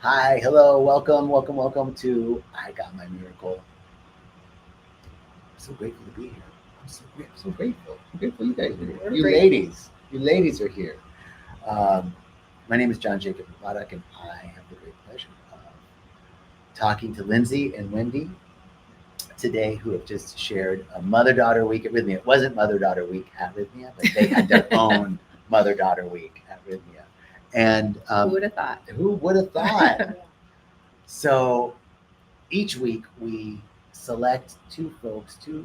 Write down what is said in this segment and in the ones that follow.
Hi, hello, welcome to I Got My Miracle. I'm so grateful to be here. I'm so grateful. I'm grateful you guys are here. You ladies are here. Um, my name is John Jacob Mubarak, and I have the great pleasure of talking to Lindsay and Wendy today, who have just shared a mother-daughter week at Rythmia. It wasn't mother-daughter week at Rythmia, but they had their own mother-daughter week at Rythmia. And who would have thought? Who would have thought? So each week we select two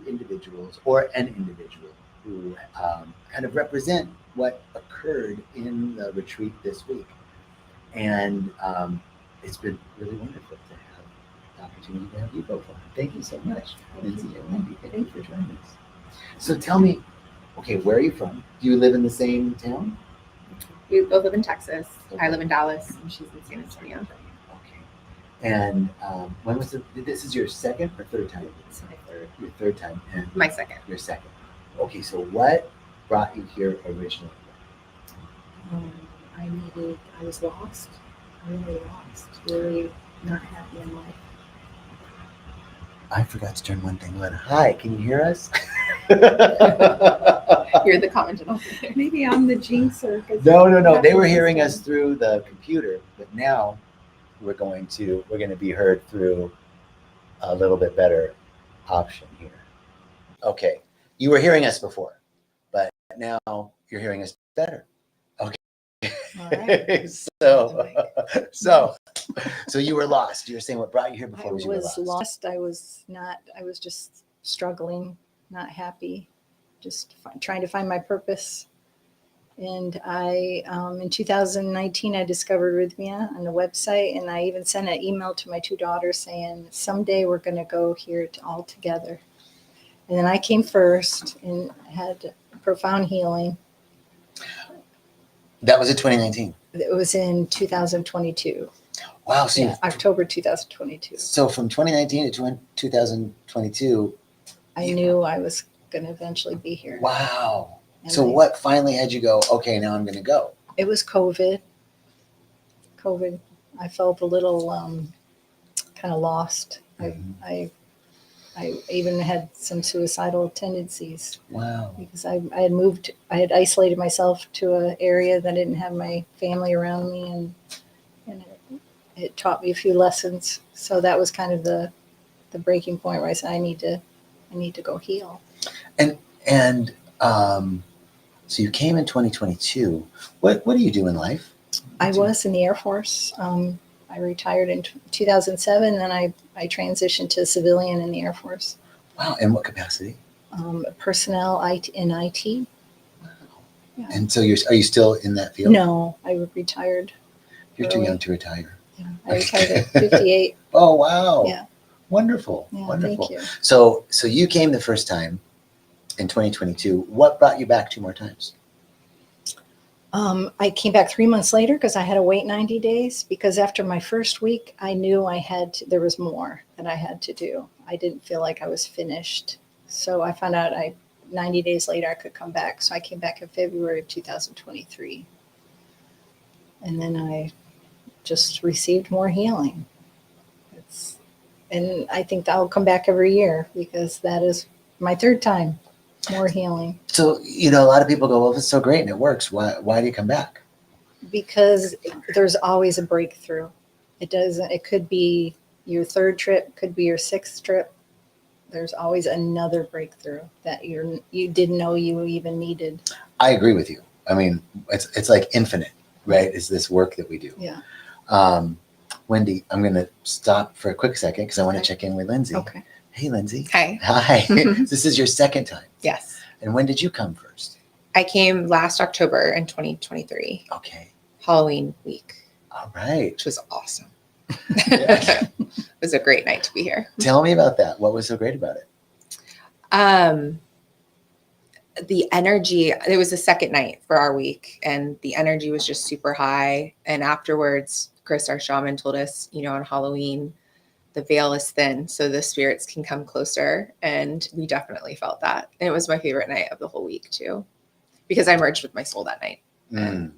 individuals, or an individual who kind of represent what occurred in the retreat this week. And it's been really wonderful to have the opportunity to have you both on. Thank you so much, Lindsay and Wendy. Thank you for joining us. So tell me, okay, where are you from? Do you live in the same town? We both live in Texas. Okay. I live in Dallas, and she's in San Antonio. Okay. And when was this is your second or third time? It's my third. Your third time. And my second. Your second. Okay, so what brought you here originally? I was lost. Really not happy in life. I forgot to turn one thing on. Hi, can you hear us? You're the common denominator. Maybe I'm the jinxer. No. They were hearing us through the computer, but now we're going to be heard through a little bit better option here. Okay, you were hearing us before, but now you're hearing us better. Okay. All right. So you were lost. You were saying what brought you here before was you were lost. I was just struggling, not happy, just trying to find my purpose. And I, in 2019, I discovered Rythmia on the website, and I even sent an email to my two daughters saying, someday we're going to go here all together. And then I came first and had profound healing. That was in 2019. It was in 2022. Wow. So yeah, October 2022. So from 2019 to 2022. I knew I was going to eventually be here. Wow. And so what finally had you go, okay, now I'm going to go? It was COVID. I felt a little kind of lost. Mm-hmm. I even had some suicidal tendencies. Wow. Because I had isolated myself to an area that didn't have my family around me, and it taught me a few lessons. So that was kind of the breaking point where I said, I need to go heal. And so you came in 2022. What do you do in life? I was in the Air Force. I retired in 2007, and I transitioned to civilian in the Air Force. Wow. In what capacity? Personnel in IT. Wow. Yeah. And so are you still in that field? No, I retired. You're too young to retire. Yeah, I retired at 58. Oh, wow. Yeah. Wonderful. Yeah, wonderful. Thank you. So you came the first time in 2022. What brought you back 2 more times? I came back 3 months later because I had to wait 90 days, because after my first week, I knew there was more that I had to do. I didn't feel like I was finished. So I found out 90 days later I could come back. So I came back in February of 2023. And then I just received more healing. And I think I'll come back every year, because that is my third time. More healing. So, a lot of people go, well, it's so great and it works. Why do you come back? Because there's always a breakthrough. It could be your third trip, could be your sixth trip. There's always another breakthrough that you didn't know you even needed. I agree with you. I mean, it's like infinite, right? Is this work that we do. Yeah. Wendy, I'm going to stop for a quick second because I want to check in with Lindsay. Okay. Hey, Lindsay. Hi. This is your second time. Yes. And when did you come first? I came last October in 2023. Okay. Halloween week. All right. Which was awesome. It was a great night to be here. Tell me about that. What was so great about it? The energy, it was the second night for our week, and the energy was just super high. And afterwards, Chris, our shaman, told us, on Halloween, the veil is thin, so the spirits can come closer. And we definitely felt that. And it was my favorite night of the whole week too, because I merged with my soul that night. And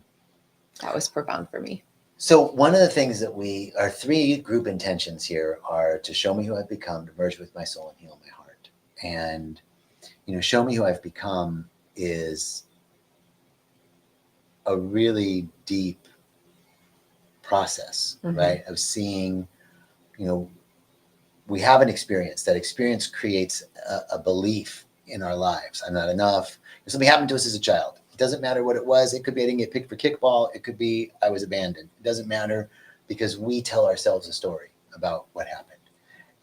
that was profound for me. So one of the things that our three group intentions here are to show me who I've become, to merge with my soul and heal my heart. And, show me who I've become is a really deep process, right? Of seeing, we have an experience. That experience creates a belief in our lives. I'm not enough. Something happened to us as a child. It doesn't matter what it was. It could be I didn't get picked for kickball. It could be I was abandoned. It doesn't matter, because we tell ourselves a story about what happened.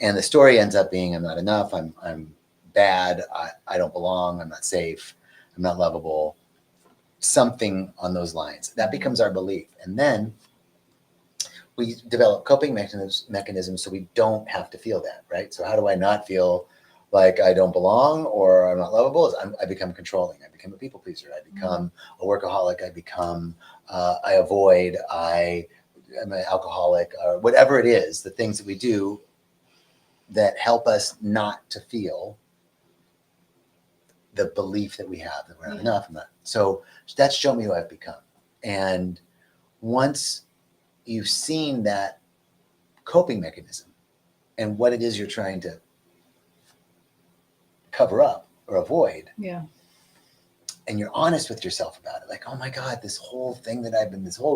And the story ends up being I'm not enough. I'm bad. I don't belong. I'm not safe. I'm not lovable. Something on those lines. That becomes our belief. And then we develop coping mechanisms so we don't have to feel that, right? So how do I not feel like I don't belong or I'm not lovable? I become controlling. I become a people pleaser. I become a workaholic. I avoid. I'm an alcoholic, or whatever it is, the things that we do that help us not to feel the belief that we have that we're not enough. So that's show me who I've become. And once you've seen that coping mechanism and what it is you're trying to cover up or avoid, and you're honest with yourself about it, like, oh my God, this whole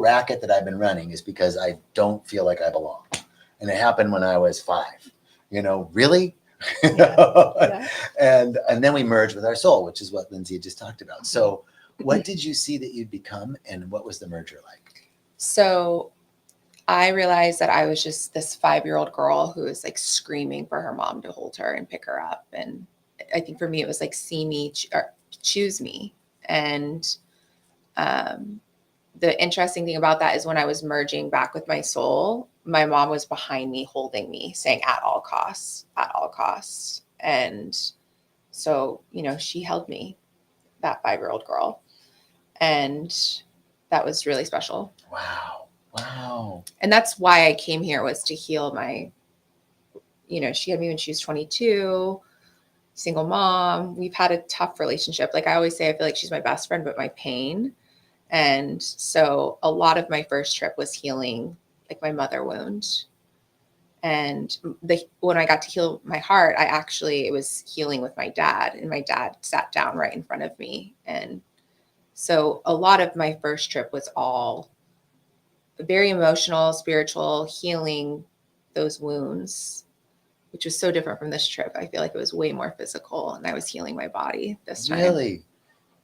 racket that I've been running is because I don't feel like I belong. And it happened when I was 5, really? And then we merge with our soul, which is what Lindsay had just talked about. So what did you see that you'd become, and what was the merger like? So I realized that I was just this 5-year-old girl who was like screaming for her mom to hold her and pick her up. And I think for me, it was like, see me, or choose me. And the interesting thing about that is when I was merging back with my soul, my mom was behind me, holding me, saying at all costs, at all costs. And so, she held me, that 5-year-old girl. And that was really special. Wow. And that's why I came here, was to heal my, she had me when she was 22, single mom. We've had a tough relationship. Like I always say, I feel like she's my best friend, but my pain. And so a lot of my first trip was healing like my mother wound. And when I got to heal my heart, it was healing with my dad, and my dad sat down right in front of me. And so a lot of my first trip was all very emotional, spiritual, healing those wounds, which was so different from this trip. I feel like it was way more physical, and I was healing my body this time. Really?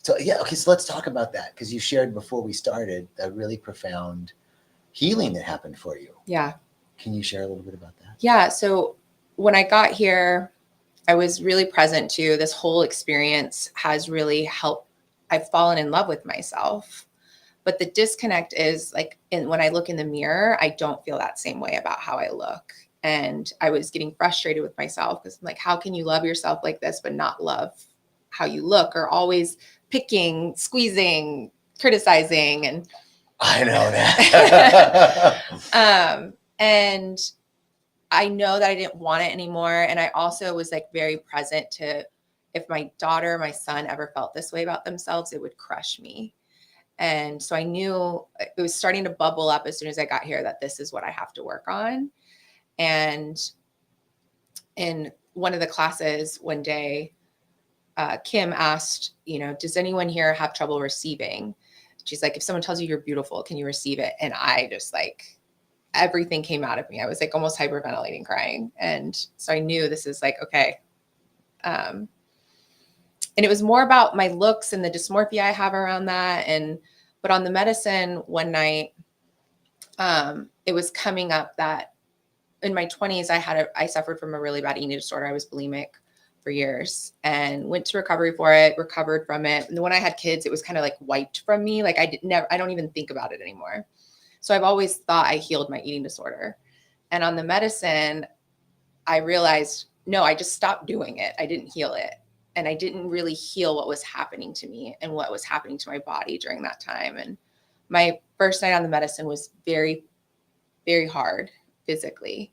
So okay, so let's talk about that, because you shared before we started a really profound healing that happened for you. Yeah. Can you share a little bit about that? Yeah. So when I got here, I was really present too. This whole experience has really helped. I've fallen in love with myself. But the disconnect is like, when I look in the mirror, I don't feel that same way about how I look. And I was getting frustrated with myself, because I'm like, how can you love yourself like this, but not love how you look, or always picking, squeezing, criticizing? And I know that. And I know that I didn't want it anymore. And I also was like very present to, if my daughter, my son ever felt this way about themselves, it would crush me. And so I knew it was starting to bubble up as soon as I got here that this is what I have to work on. And in one of the classes one day, Kim asked, does anyone here have trouble receiving? She's like, if someone tells you you're beautiful, can you receive it? And I just like, everything came out of me. I was like almost hyperventilating, crying. And so I knew this is like, okay. And it was more about my looks and the dysmorphia I have around that. But on the medicine one night, it was coming up that in my 20s, I suffered from a really bad eating disorder. I was bulimic for years and went to recovery for it, recovered from it. And when I had kids, it was kind of like wiped from me. Like I don't even think about it anymore. So I've always thought I healed my eating disorder. And on the medicine, I realized, no, I just stopped doing it. I didn't heal it. And I didn't really heal what was happening to me and what was happening to my body during that time. And my first night on the medicine was very, very hard physically.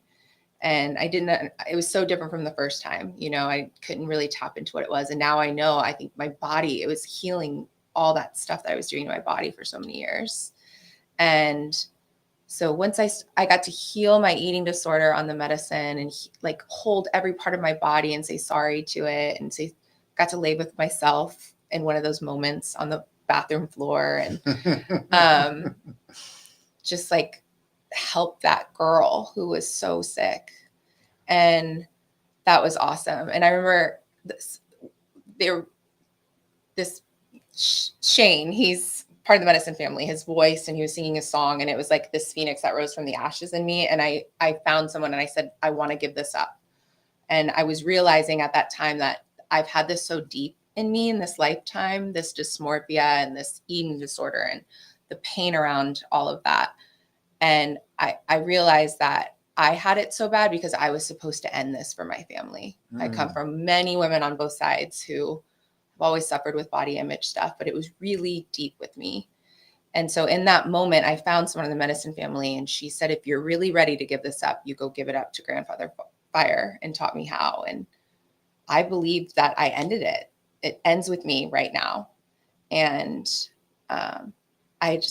And it was so different from the first time, I couldn't really tap into what it was. And now I know, I think my body, it was healing all that stuff that I was doing to my body for so many years. And So once I got to heal my eating disorder on the medicine and like hold every part of my body and say sorry to it, and got to lay with myself in one of those moments on the bathroom floor and just like help that girl who was so sick. And that was awesome. And I remember this Shane, he's part of the medicine family, his voice, and he was singing a song, and it was like this phoenix that rose from the ashes in me. And I found someone and I said, I want to give this up. And I was realizing at that time that I've had this so deep in me in this lifetime, this dysmorphia and this eating disorder and the pain around all of that. And I realized that I had it so bad because I was supposed to end this for my family. I come from many women on both sides who have always suffered with body image stuff, but it was really deep with me. And so in that moment, I found someone in the medicine family, and she said, if you're really ready to give this up, you go give it up to Grandfather Fire, and taught me how. And I believed that I ended it. It ends with me right now. And I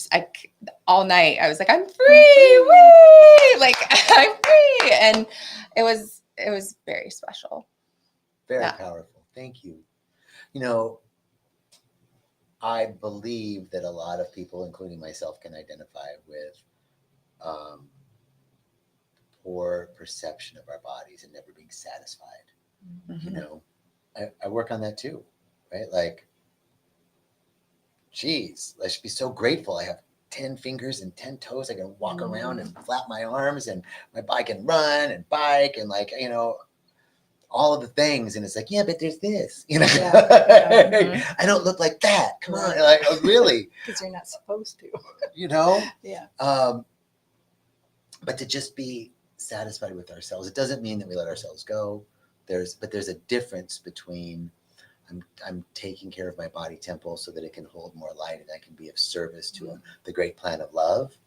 all night I was like, I'm free, woo! Like I'm free. And it was very special. Very powerful. Thank you. You know, I believe that a lot of people, including myself, can identify with poor perception of our bodies and never being satisfied. Mm-hmm. You know, I work on that too, right? Like, geez, I should be so grateful. I have 10 fingers and 10 toes. I can walk around and flap my arms, and my bike can run and bike, and like, you know, all of the things. And it's like, yeah, but there's this, you know, I don't look like that. Come on. Like, oh, really? Because you're not supposed to. You know? Yeah. But to just be satisfied with ourselves, it doesn't mean that we let ourselves go. There's a difference between I'm taking care of my body temple so that it can hold more light and I can be of service to the great plan of love,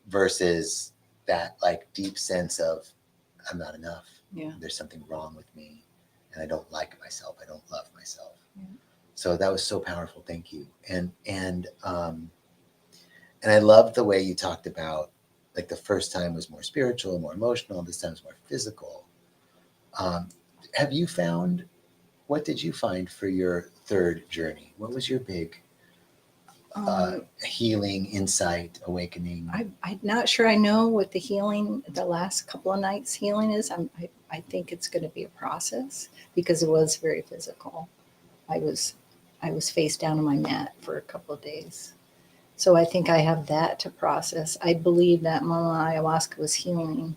versus that like deep sense of I'm not enough. Yeah. There's something wrong with me and I don't like myself. I don't love myself. Yeah. So that was so powerful. Thank you. And I loved the way you talked about, like, the first time was more spiritual, more emotional. This time is more physical. Have you found, what did you find for your third journey? What was your big healing, insight, awakening? I'm not sure I know what the healing, the last couple of nights healing is. I think it's going to be a process because it was very physical. I was face down on my mat for a couple of days. So I think I have that to process. I believe that Mama Ayahuasca was healing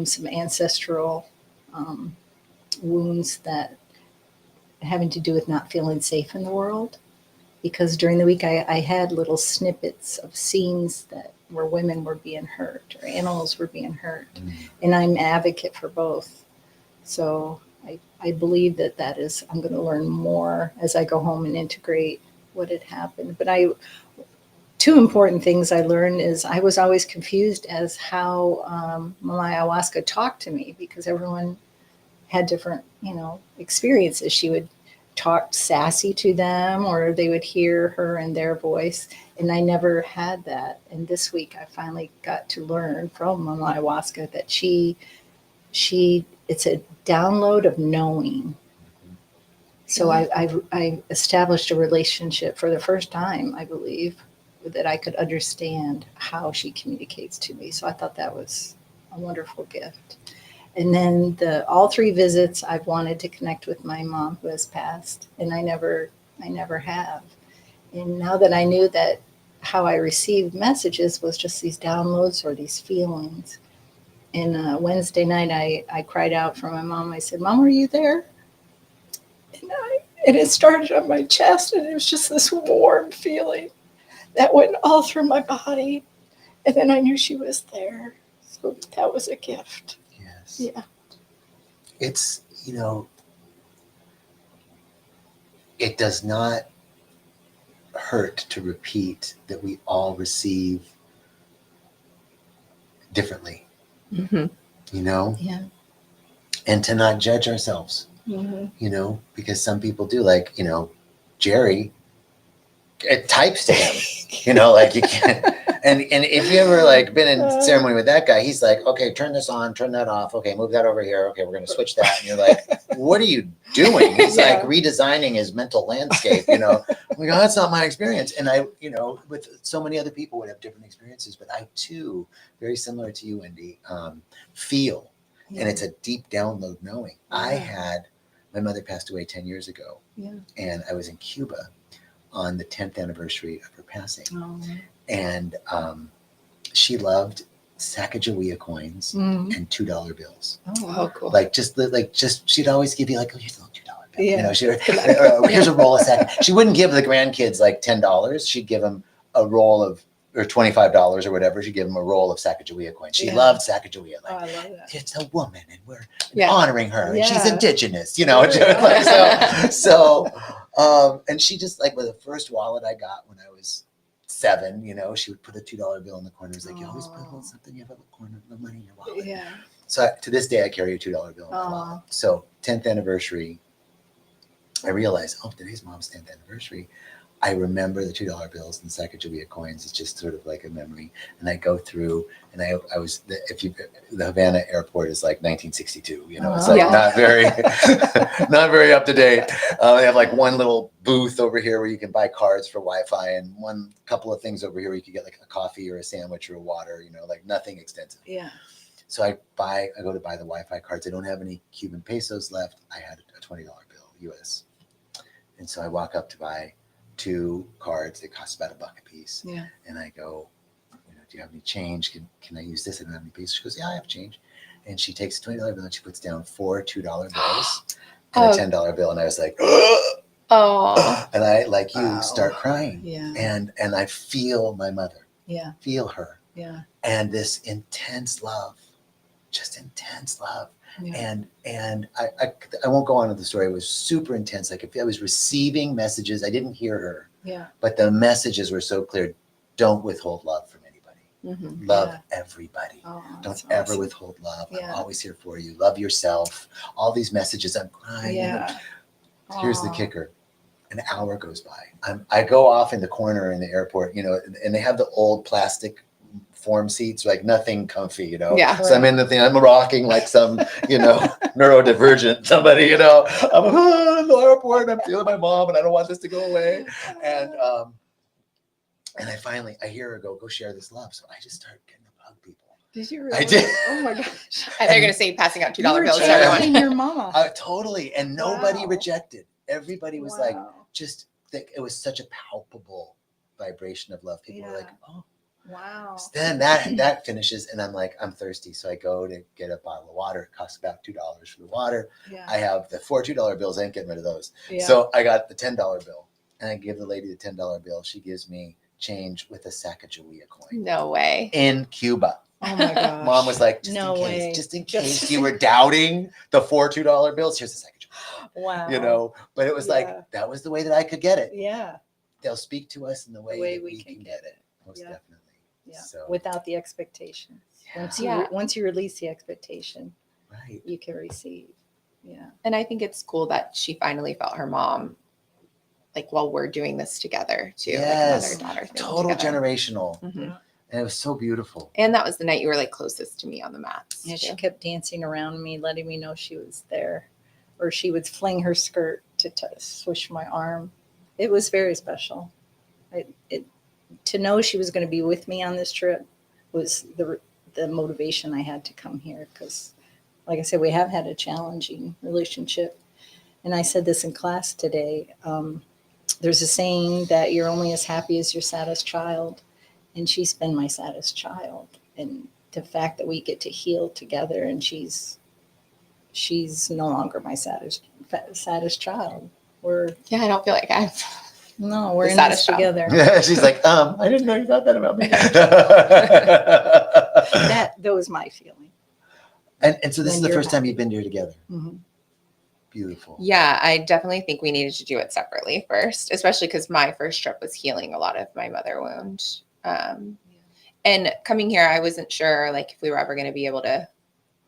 some ancestral wounds that having to do with not feeling safe in the world. Because during the week I had little snippets of scenes where women were being hurt or animals were being hurt. And I'm an advocate for both. So I believe that is, I'm going to learn more as I go home and integrate what had happened. But two important things I learned is I was always confused as how Mama Ayahuasca talked to me, because everyone had different, experiences. She would talk sassy to them, or they would hear her in their voice. And I never had that. And this week I finally got to learn from Mama Ayahuasca that it's a download of knowing. So I established a relationship for the first time, I believe, that I could understand how she communicates to me. So I thought that was a wonderful gift. And then all three visits, I've wanted to connect with my mom who has passed, and I never have. And now that I knew that how I received messages was just these downloads or these feelings. And Wednesday night, I cried out for my mom. I said, "Mom, are you there?" And it started on my chest, and it was just this warm feeling that went all through my body. And then I knew she was there. So that was a gift. Yes. Yeah. It's, it does not hurt to repeat that we all receive differently, Yeah. And to not judge ourselves, because some people do, like, Jerry it types to him, you know, like you can't. And if you ever like been in ceremony with that guy, he's like, okay, turn this on, turn that off. Okay, move that over here. Okay, we're going to switch that. And you're like, what are you doing? He's like redesigning his mental landscape, you know. I'm like, oh, that's not my experience. And I, you know, with so many other people would have different experiences, but I too, very similar to you, Wendy, feel. And it's a deep download knowing. My mother passed away 10 years ago. Yeah. And I was in Cuba on the 10th anniversary of her passing. Oh. And she loved Sacagawea coins and $2 bills. Oh, cool. Like just she'd always give you like, oh, here's a little $2 bill. Yeah. You know, here's a roll of sac. She wouldn't give the grandkids like $10. She'd give them a roll of, or $25 or whatever. She'd give them a roll of Sacagawea coins. She loved Sacagawea. Like, I love that. it's a woman and we're honoring her and she's Yeah. indigenous, you know. Like, and she just like with the first wallet I got when I was 7, you know, she would put a $2 bill in the corner. It was like, you always put a little something, you have a little corner of money in your wallet. Yeah. So to this day, I carry a $2 bill in my wallet. So 10th anniversary, I realized, oh, today's mom's 10th anniversary. I remember the $2 bills and Sacagawea coins. It's just sort of like a memory. And I go through, and I was, the Havana airport is like 1962, you know, it's like not very up to date. They have like one little booth over here where you can buy cards for Wi-Fi and one couple of things over here where you can get like a coffee or a sandwich or a water, you know, like nothing extensive. Yeah. So I go to buy the Wi-Fi cards. I don't have any Cuban pesos left. I had a $20 bill US. And so I walk up to buy 2 cards. They cost about $1 a piece. Yeah. And I go, you know, do you have any change? Can I use this? I don't have any pesos. She goes, yeah, I have change. And she takes a $20 bill and she puts down 4 $2 bills and a $10 bill. And I was like, oh. And I, like you, start crying. Yeah. And I feel my mother. Yeah. Feel her. Yeah. And this intense love, just intense love. Yeah. And I won't go on with the story. It was super intense. Like I was receiving messages. I didn't hear her. Yeah. But the messages were so clear. Don't withhold love from anybody. Mm-hmm. Love everybody. Oh, Don't ever withhold love. I'm always here for you. Love yourself. All these messages. I'm crying. Yeah. Here's the kicker. An hour goes by. I go off in the corner in the airport, you know, and they have the old plastic form seats, like nothing comfy, you know. Yeah. So I'm in the thing, I'm rocking like some, you know, neurodivergent somebody, you know. I'm in the airport and I'm feeling my mom and I don't want this to go away. And I hear her go share this love. So I just start getting to hug people. Did you really? I did. Oh my gosh. And they're going to say passing out $2 bills to channeling everyone. your mama. Totally. And nobody rejected. Everybody was like, Wow. just think it was such a palpable vibration of love. People were like, oh. Wow. So then that finishes and I'm like, I'm thirsty. So I go to get a bottle of water. It costs about $2 for the water. Yeah. I have the 4 $2 bills. I ain't getting rid of those. Yeah. So I got the $10 bill and I give the lady the $10 bill. She gives me change with a Sacagawea coin No way. in Cuba. Oh my gosh. Mom was like, just No in way. case, just in case you were doubting the 4 $2 bills, here's the Sacagawea. Wow. You know, but it was like, that was the way that I could get it. Yeah. They'll speak to us in the way that we can get it. Most definitely. Yeah. So, Without the expectation. yeah. Once you release the expectation, Right. you can receive. Yeah. And I think it's cool that she finally felt her mom, like while we're doing this together too. Yes. Like mother-daughter thing Total together. generational. Mhm. And it was so beautiful. And that was the night you were like closest to me on the mats. Yeah, she too. kept dancing around me, letting me know she was there. Or she would fling her skirt to swish my arm. It was very special. To know she was going to be with me on this trip was the motivation I had to come here. Because, like I said, we have had a challenging relationship. And I said this in class today. There's a saying that you're only as happy as your saddest child. And she's been my saddest child. And the fact that we get to heal together and she's no longer my saddest child. Yeah, I don't feel like I've. We're The in this saddest child. together. She's like, I didn't know you thought that about me. That was my feeling. And so this When is the you're first time you've been here together. Mm-hmm. Beautiful. Yeah, I definitely think we needed to do it separately first, especially because my first trip was healing a lot of my mother wound. And coming here, I wasn't sure like if we were ever going to be able to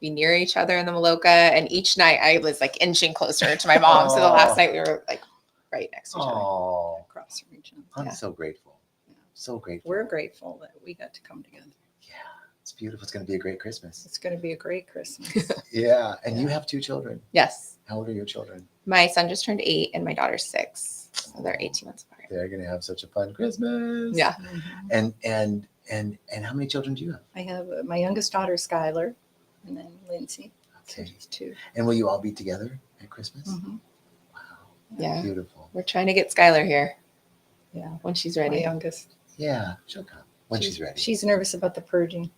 be near each other in the Maloka. And each night I was like inching closer to my mom. So the last night we were like right next to each other. Oh, Sorry, John. I'm Yeah. so grateful. Yeah. So grateful. We're grateful that we got to come together. Yeah, it's beautiful. It's going to be a great Christmas. It's going to be a great Christmas. Yeah, and you Yeah. have 2 children. Yes. How old are your children? My son just turned 8 and my daughter's 6. So they're 18 months apart. They're going to have such a fun Christmas. Yeah. Mhm. And how many children do you have? I have my youngest daughter, Skylar, and then Lindsay. So Okay. just 2. And will you all be together at Christmas? Mhm. Wow. Yeah. Beautiful. We're trying to get Skylar here Yeah. when she's My ready. youngest. Yeah, she'll come when she's ready. She's nervous about the purging.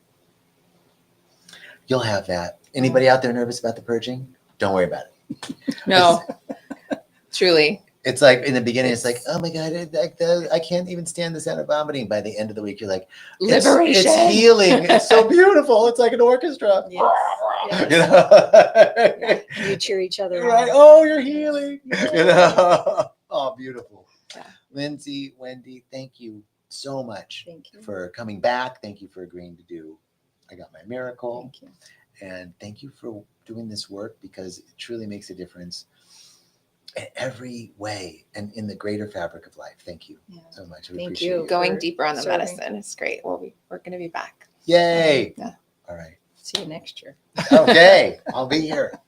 You'll have that. Anybody out there nervous about the purging? Don't worry about it. No, truly. It's like in the beginning, it's like, It's- oh my God, I can't even stand the sound of vomiting. By the end of the week, you're like, Liberation. It's healing. It's so beautiful. It's like an orchestra. Yes. You know? Yeah. You cheer each other Right. on. Oh, you're healing. You know? Oh, beautiful. Yeah. Lindsay, Wendy, thank you so much Thank you. for coming back. Thank you for agreeing to do I Got My Miracle. Thank you. And thank you for doing this work because it truly makes a difference in every way and in the greater fabric of life. Thank you Yeah. so much. We Thank appreciate you. it. Going for deeper on the serving. medicine is great. We're going to be back. Yay. Yeah. All right. See you next year. Okay. I'll be here.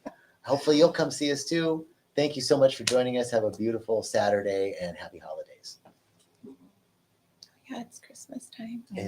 Hopefully you'll come see us too. Thank you so much for joining us. Have a beautiful Saturday and happy holidays. Yeah, it's Christmas time. I know.